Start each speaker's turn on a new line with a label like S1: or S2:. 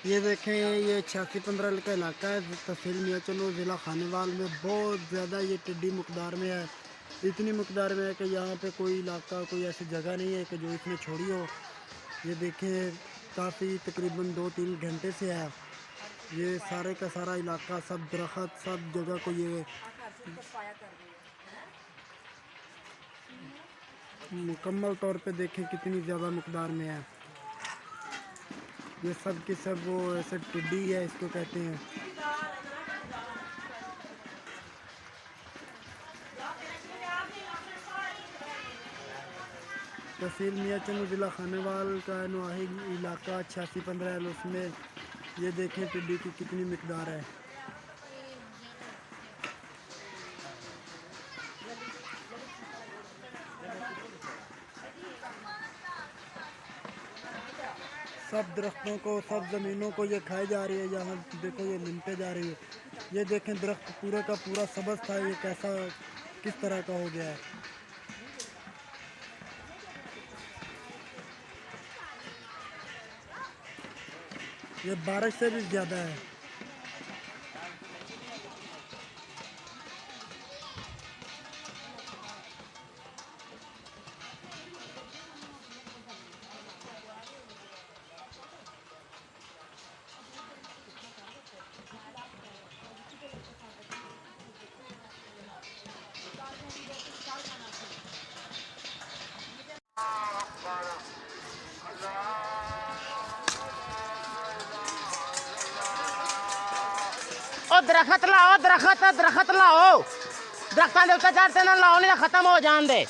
S1: ये देखें, ये 8615 का इलाका है, तहसील मियाँचली, ज़िला खानेवाल में। बहुत ज़्यादा ये टिड्डी मकदार में है। इतनी मकदार में है कि यहाँ पे कोई इलाका, कोई ऐसी जगह नहीं है कि जो इसमें छोड़ी हो। ये देखें, काफ़ी तकरीबन 2-3 घंटे से है। ये सारे का सारा इलाका, सब दरख्त, सब जगह को ये मुकम्मल तौर पे देखें कितनी ज़्यादा मकदार में है। ये सब की सब वो ऐसे टिड्डी है, इसको कहते हैं। तहसील मियाँचली, ज़िला खानेवाल का नुआही इलाका 8615 है। उसमें ये देखें टिड्डी की कितनी मकदार है। सब दरख्तों को, सब ज़मीनों को ये खाई जा रही है। यहाँ देखो ये लिमटे जा रही है। ये देखें दरख्त पूरे का पूरा सब्ज़ था, ये कैसा, किस तरह का हो गया है। ये बारिश से भी ज़्यादा है।
S2: ओ दरख्त लाओ, दरख्त लाओ, दरख्तां दे उत्ते चढ़ते ना लाओ, नहीं खत्म हो जान दे।